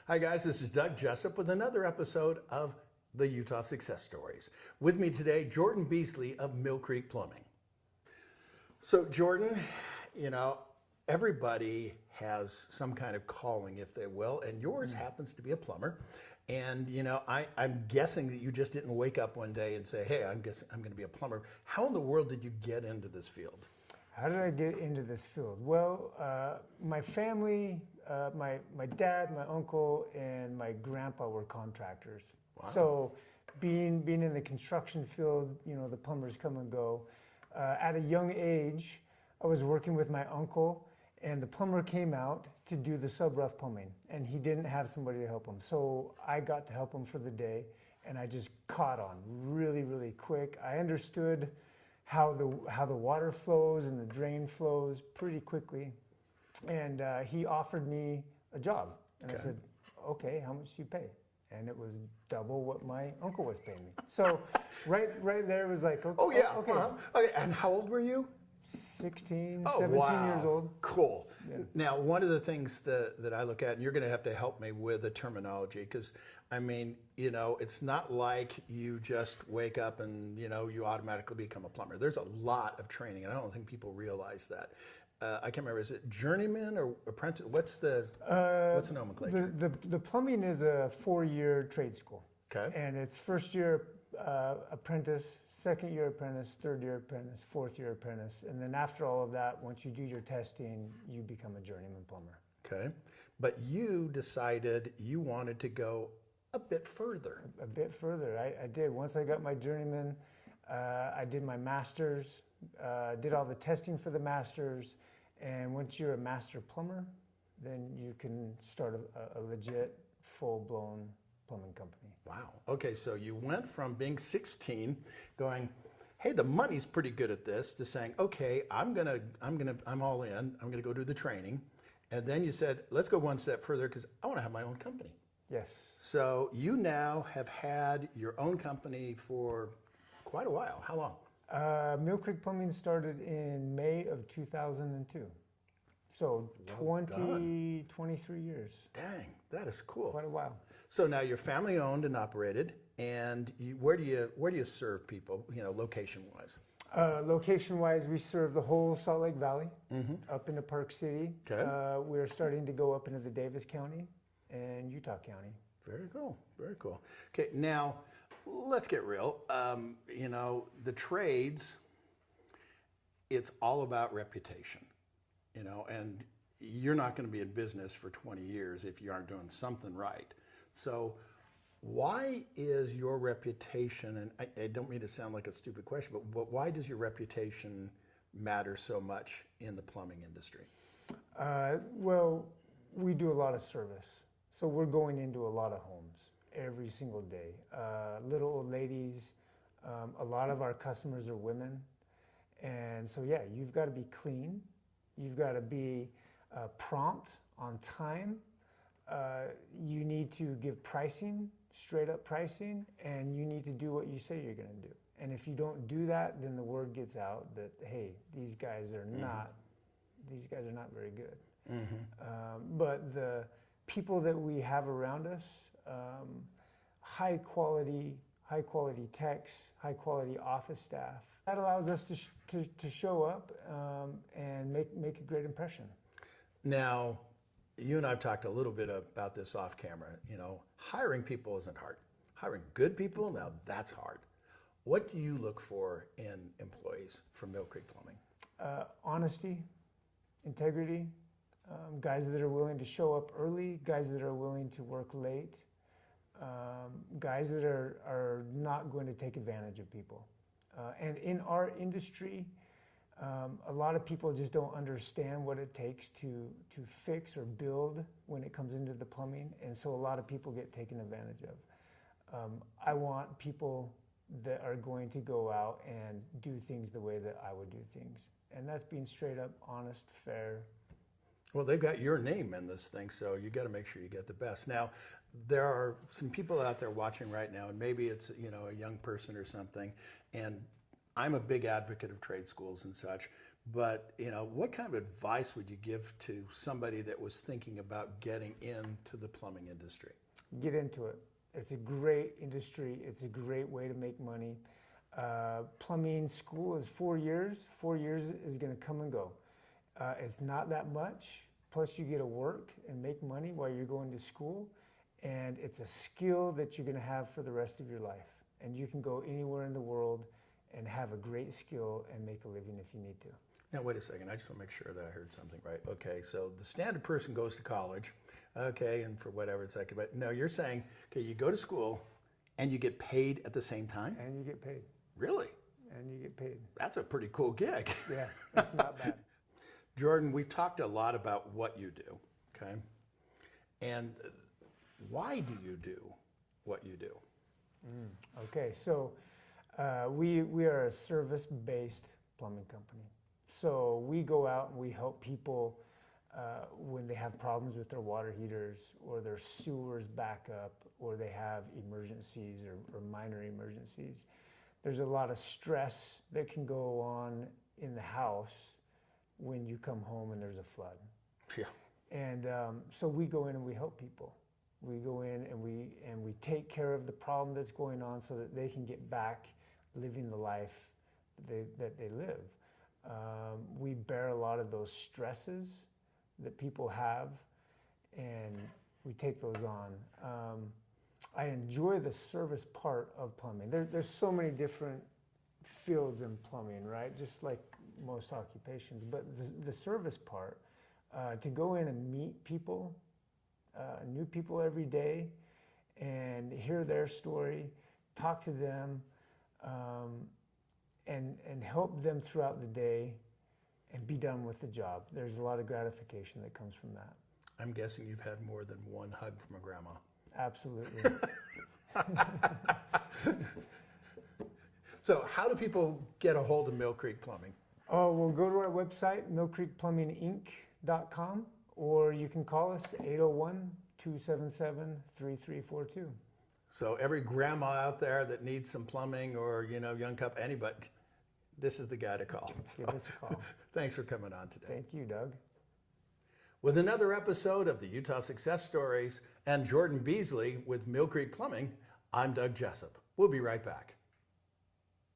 Hi guys, this is Doug Jessup with another episode of the Utah Success Stories. With me today, Jordan Beesley of MILLCREEK Plumbing. So Jordan, everybody has some kind of calling, if they will, and yours happens to be a plumber. And I'm guessing that you just didn't wake up one day and say, hey, I'm going to be a plumber. How in the world did you get into this field? How did I get into this field? Well, my family, my dad, my uncle, and my grandpa were contractors. Wow. So being in the construction field, the plumbers come and go. At a young age, I was working with my uncle, and the plumber came out to do the sub-rough plumbing, and he didn't have somebody to help him. So I got to help him for the day, and I just caught on really, really quick. I understood how the water flows and the drain flows pretty quickly. And he offered me a job. And I said, okay, how much do you pay? And it was double what my uncle was paying me. So right there was like, okay. Oh yeah, okay. Okay. And how old were you? 16, oh, 17 wow. years old. Cool. Yeah. Now, one of the things that I look at, and you're going to have to help me with the terminology, because it's not like you just wake up and you automatically become a plumber. There's a lot of training, and I don't think people realize that. I can't remember, is it journeyman or apprentice? What's the nomenclature? The plumbing is a 4-year trade school. Okay. And it's first year apprentice, second year apprentice, third year apprentice, fourth year apprentice. And then after all of that, once you do your testing, you become a journeyman plumber. Okay. But you decided you wanted to go a bit further. A bit further. I did. Once I got my journeyman, I did my master's, did all the testing for the master's. And once you're a master plumber, then you can start a legit, full-blown plumbing company. Wow. Okay, so you went from being 16, going, hey, the money's pretty good at this, to saying, okay, I'm all in. I'm gonna go do the training. And then you said, let's go one step further because I want to have my own company. Yes. So you now have had your own company for quite a while. How long? MILLCREEK Plumbing started in May of 2002. So 23 years. Dang, that is cool. Quite a while. So now you're family owned and operated, and where do you serve people, location wise? Location wise, we serve the whole Salt Lake Valley, up into Park City. Okay. We're starting to go up into the Davis County and Utah County. Very cool. Very cool. Okay, now let's get real. The trades, it's all about reputation, and you're not going to be in business for 20 years if you aren't doing something right. So why is your reputation, and I don't mean to sound like a stupid question, but why does your reputation matter so much in the plumbing industry? Well, we do a lot of service. So we're going into a lot of homes every single day. Little old ladies, a lot of our customers are women. And so, yeah, you've got to be clean. You've got to be prompt, on time. You need to give pricing, straight up pricing, and you need to do what you say you're going to do. And if you don't do that, then the word gets out that, hey, these guys are not very good. But the people that we have around us, high quality techs, high quality office staff, that allows us to show up and make a great impression. Now, you and I have talked a little bit about this off camera. Hiring people isn't hard. Hiring good people, now that's hard. What do you look for in employees from MILLCREEK Plumbing? Honesty, integrity, guys that are willing to show up early, guys that are willing to work late, guys that are not going to take advantage of people. And in our industry, a lot of people just don't understand what it takes to fix or build when it comes into the plumbing, and so a lot of people get taken advantage of. I want people that are going to go out and do things the way that I would do things, and that's being straight up, honest, fair. Well, they've got your name in this thing, so you got to make sure you get the best. Now, there are some people out there watching right now, and maybe it's a young person or something, and I'm a big advocate of trade schools and such, But, what kind of advice would you give to somebody that was thinking about getting into the plumbing industry? Get into it. It's a great industry. It's a great way to make money. Plumbing school is 4 years. 4 years is going to come and go. It's not that much. Plus you get to work and make money while you're going to school. And it's a skill that you're going to have for the rest of your life. And you can go anywhere in the world and have a great skill and make a living if you need to. Now, wait a second. I just want to make sure that I heard something right. Okay, so the standard person goes to college, okay, and for whatever it's like. But no, you're saying, okay, you go to school and you get paid at the same time? And you get paid. Really? And you get paid. That's a pretty cool gig. Yeah, that's not bad. Jordan, we've talked a lot about what you do, okay? And why do you do what you do? Okay, so we are a service-based plumbing company. So we go out and we help people when they have problems with their water heaters or their sewers back up or they have emergencies or minor emergencies. There's a lot of stress that can go on in the house when you come home and there's a flood. Yeah. And so we go in and we help people. We go in and we take care of the problem that's going on so that they can get back living the life that they live. We bear a lot of those stresses that people have, and we take those on. I enjoy the service part of plumbing. There's so many different fields in plumbing, right? Just like most occupations. But the service part, to go in and meet people, new people every day, and hear their story, talk to them, and help them throughout the day and be done with the job. There's a lot of gratification that comes from that. I'm guessing you've had more than one hug from a grandma. Absolutely. So how do people get a hold of Mill Creek Plumbing? Oh, well, go to our website, millcreekplumbinginc.com, or you can call us 801-277-3342. So every grandma out there that needs some plumbing or, young couple, anybody, this is the guy to call. Give us a call. Thanks for coming on today. Thank you, Doug. With another episode of the Utah Success Stories and Jordan Beesley with Mill Creek Plumbing, I'm Doug Jessup. We'll be right back.